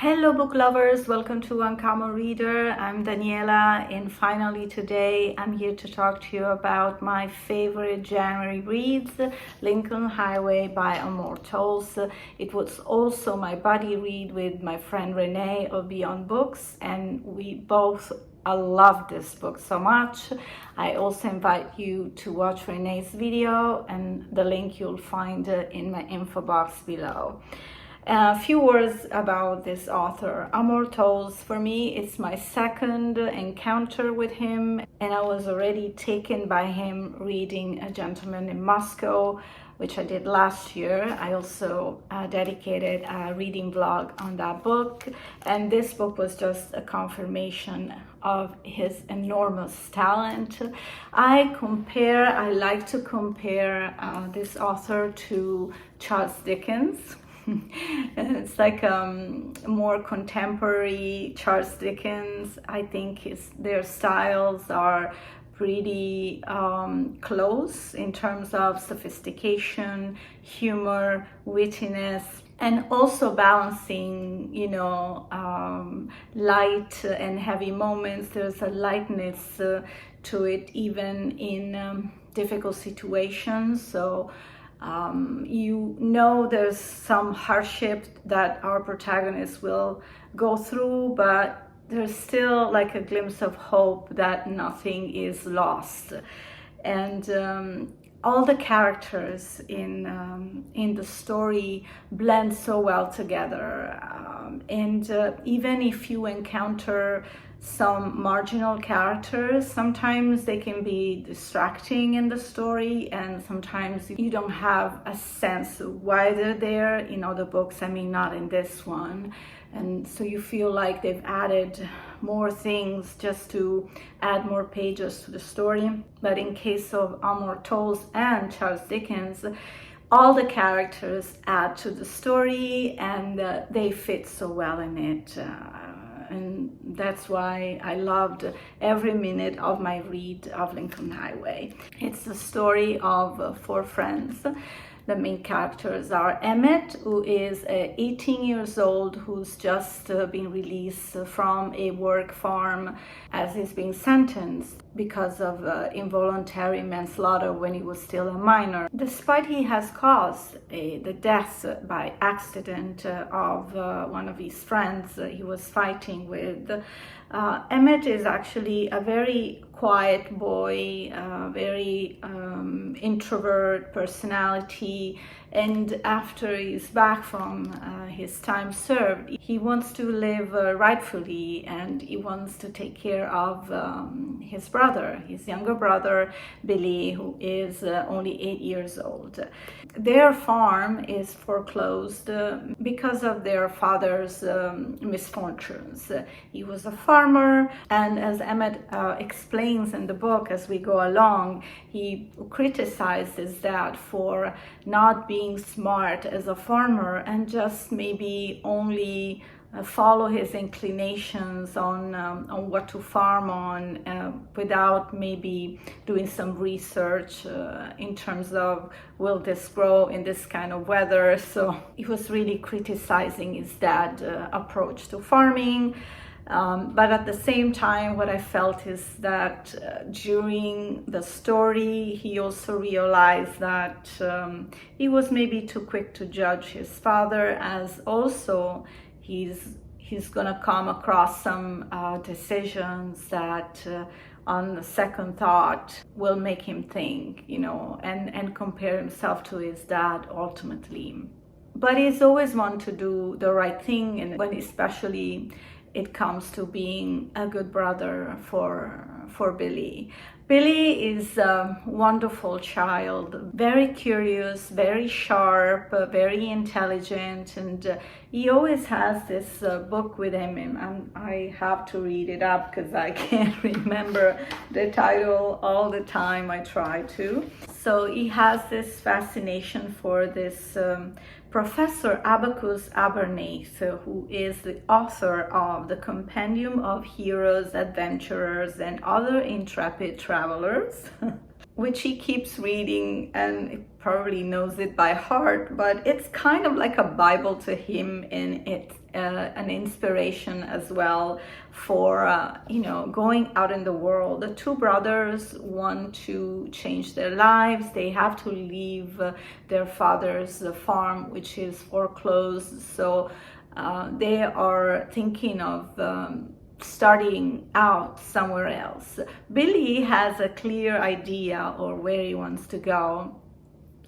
Hello book lovers, welcome to Uncommon Reader. I'm Daniela, and finally today I'm here to talk to you about my favorite January reads, Lincoln Highway by Amor Towles. It was also my buddy read with my friend Reney of Beyond Books, and we both love this book so much. I also invite you to watch Reney's video, and the link you'll find in my info box below. A few words about this author. Amor Towles, for me, it's my second encounter with him, and I was already taken by him reading A Gentleman in Moscow, which I did last year. I also dedicated a reading vlog on that book, and this book was just a confirmation of his enormous talent. I like to compare this author to Charles Dickens. It's like more contemporary Charles Dickens. I think their styles are pretty close in terms of sophistication, humor, wittiness, and also balancing, light and heavy moments. There's a lightness to it, even in difficult situations. So there's some hardship that our protagonist will go through, but there's still like a glimpse of hope that nothing is lost. And all the characters in the story blend so well together. Even if you encounter some marginal characters, sometimes they can be distracting in the story, and sometimes you don't have a sense of why they're there in other books. I mean, not in this one. And so you feel like they've added more things just to add more pages to the story. But in case of Amor Towles and Charles Dickens, all the characters add to the story, and they fit so well in it. And that's why I loved every minute of my read of Lincoln Highway. It's the story of four friends. The main characters are Emmett, who is 18 years old, who's just been released from a work farm as he's being sentenced because of involuntary manslaughter when he was still a minor. Despite he has caused the death by accident of one of his friends he was fighting with, Emmett is actually a very quiet boy, very introvert personality, and after he's back from his time served, he wants to live rightfully, and he wants to take care of his brother, his younger brother, Billy, who is only 8 years old. Their farm is foreclosed because of their father's misfortunes. He was a farmer, and as Emmett explains in the book as we go along, he criticized his dad for not being smart as a farmer and just maybe only follow his inclinations on what to farm on without maybe doing some research in terms of, will this grow in this kind of weather? So he was really criticizing his dad's approach to farming. But at the same time, what I felt is that during the story, he also realized that he was maybe too quick to judge his father, as also he's gonna come across some decisions that on the second thought will make him think, and compare himself to his dad ultimately. But he's always one to do the right thing, and when especially it comes to being a good brother for Billy. Billy is a wonderful child, very curious, very sharp, very intelligent, and he always has this book with him, and I have to read it up because I can't remember the title all the time. I try to. So he has this fascination for this Professor Abacus Abernathy, who is the author of the Compendium of Heroes, Adventurers, and Other Intrepid Travelers, which he keeps reading, and probably knows it by heart, but it's kind of like a Bible to him, and it's an inspiration as well for going out in the world. The two brothers want to change their lives. They have to leave their father's farm, which is foreclosed, so they are thinking of starting out somewhere else. Billy has a clear idea or where he wants to go.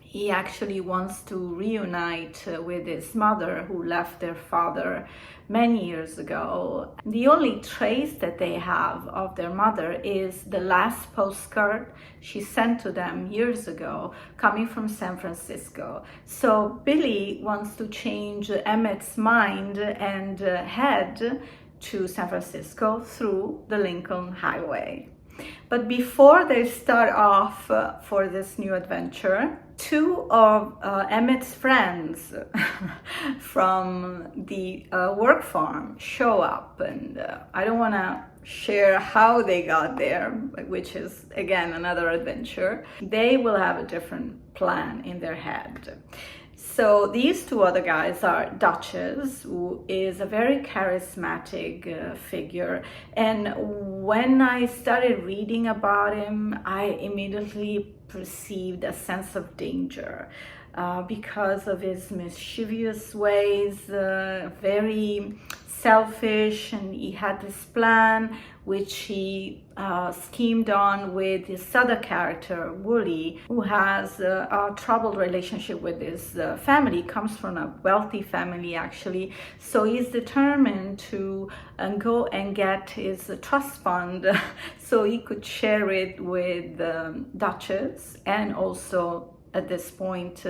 He actually wants to reunite with his mother, who left their father many years ago. The only trace that they have of their mother is the last postcard she sent to them years ago, coming from San Francisco. So Billy wants to change Emmett's mind and head to San Francisco through the Lincoln Highway. But before they start off for this new adventure, two of Emmett's friends from the work farm show up, and I don't want to share how they got there, which is again another adventure. They will have a different plan in their head. So these two other guys are Duchess, who is a very charismatic figure. And when I started reading about him, I immediately perceived a sense of danger because of his mischievous ways, very selfish, and he had this plan which he schemed on with his other character, Wooly, who has a troubled relationship with his family, comes from a wealthy family actually. So he's determined to go and get his trust fund so he could share it with Duchess, and also at this point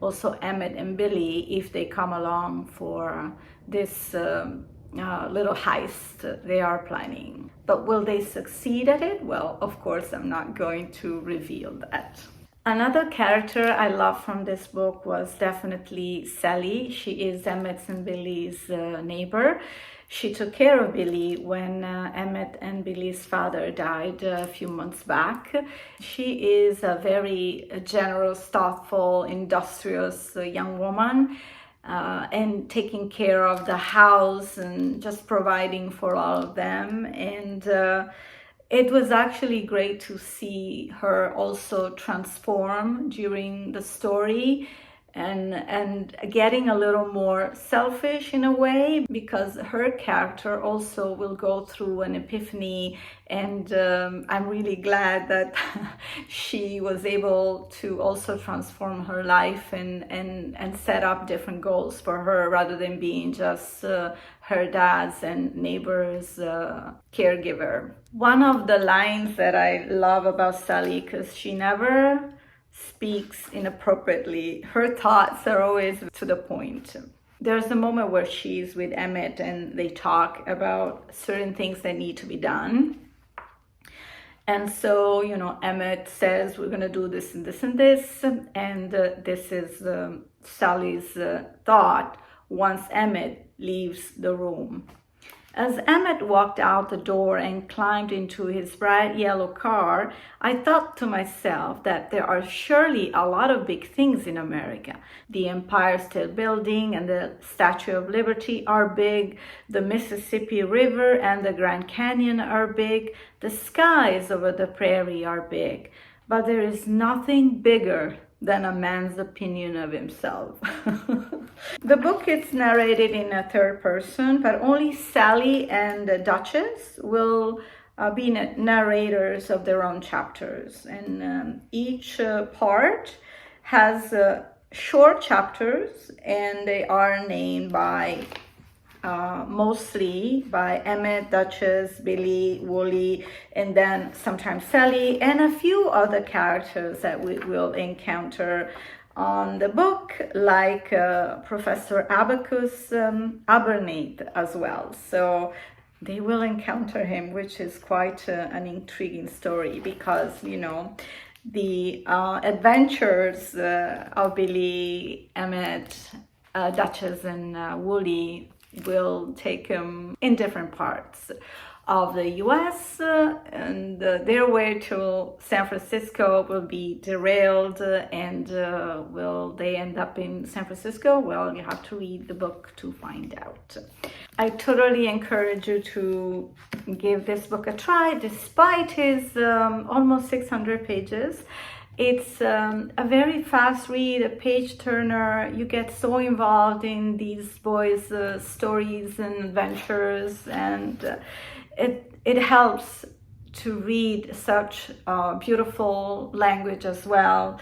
also Emmett and Billy, if they come along for this little heist they are planning. But will they succeed at it? Well, of course, I'm not going to reveal that. Another character I love from this book was definitely Sally. She is Emmett's and Billy's neighbor. She took care of Billy when Emmett and Billy's father died a few months back. She is a very generous, thoughtful, industrious young woman, and taking care of the house and just providing for all of them. And it was actually great to see her also transform during the story, and getting a little more selfish in a way, because her character also will go through an epiphany, and I'm really glad that she was able to also transform her life and set up different goals for her, rather than being just her dad's and neighbor's caregiver. One of the lines that I love about Sally, because she never speaks inappropriately. Her thoughts are always to the point. There's a moment where she's with Emmett and they talk about certain things that need to be done. And so, Emmett says, we're going to do this and this and this. And this is Sally's thought once Emmett leaves the room. As Emmett walked out the door and climbed into his bright yellow car, I thought to myself that there are surely a lot of big things in America. The Empire State Building and the Statue of Liberty are big. The Mississippi River and the Grand Canyon are big. The skies over the prairie are big. But there is nothing bigger than a man's opinion of himself. The book is narrated in a third person, but only Sally and the Duchess will be narrators of their own chapters. And each part has short chapters, and they are named by mostly by Emmett, Duchess, Billy, Wooly, and then sometimes Sally, and a few other characters that we will encounter on the book, like Professor Abacus Abernathy as well. So they will encounter him, which is quite an intriguing story, because, the adventures of Billy, Emmett, Duchess, and Wooly will take him in different parts of the US, and their way to San Francisco will be derailed, and will they end up in San Francisco? Well, you have to read the book to find out. I totally encourage you to give this book a try, despite his almost 600 pages. It's a very fast read, a page turner. You get so involved in these boys' stories and adventures, and it helps to read such beautiful language as well.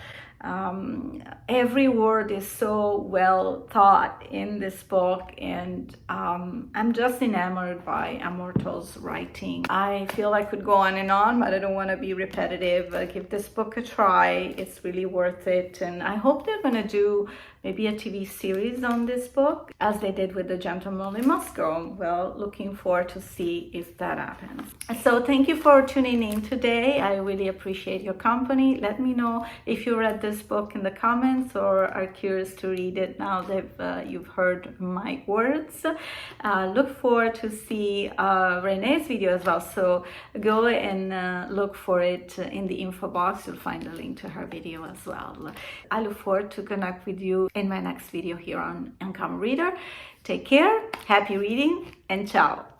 Every word is so well thought in this book, and I'm just enamored by Amor Towles' writing. I feel I could go on and on, but I don't want to be repetitive. Give this book a try. It's really worth it, and I hope they're going to do maybe a TV series on this book, as they did with The Gentleman in Moscow. Well, looking forward to see if that happens. So thank you for tuning in today. I really appreciate your company. Let me know if you read this book in the comments or are curious to read it now that you've heard my words. Look forward to see Reney's video as well. So go and look for it in the info box. You'll find a link to her video as well. I look forward to connect with you in my next video here on Uncommon Reader. Take care, happy reading, and ciao.